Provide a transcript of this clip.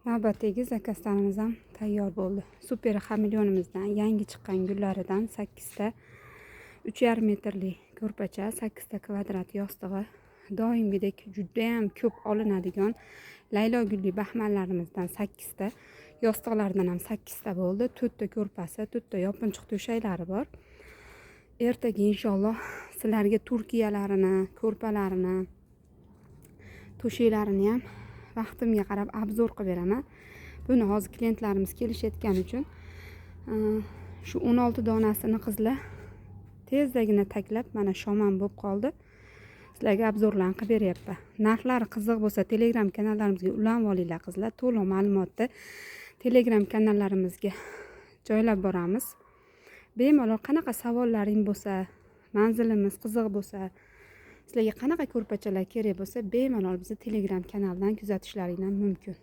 Navbatdagi zakazlarimiz ham tayyor bo'ldi. Super xamilyonimizdan yangi chiqqan gullaridan 8 ta 3,5 metrli ko'rpacha, 8 ta kvadrat yostig'i, doimgidek juda ham ko'p olinadigan laylo gulli baxmallarimizdan 8 ta, yostiqlardan ham 8 ta bo'ldi. 4 ta ko'rpasi, 4 ta yopinchiq to'shaklari bor. Ertaga inshaalloh sizlarga turkiyalarini, ko'rpalarini, to'shaklarini ham vaqtimga qarab obzor qilib beraman. Buni hozir klientlarimiz kelishayotgani uchun shu 16 donasini qizlar tezdagina taklab mana shoman bo'lib qoldi. Sizlarga obzorlarni qilib beryapman. Narxlari qiziq bo'lsa Telegram kanallarimizga ulanib olinglar qizlar. To'liq ma'lumotni Telegram kanallarimizga joylab boramiz. Bemalol qanaqa savollaring bo'lsa, manzilimiz qiziq bo'lsa, sizlarga qanaqa ko'rpachalar kerak bo'lsa, bemalol bizni Telegram kanalidan kuzatishlaringiz mumkin.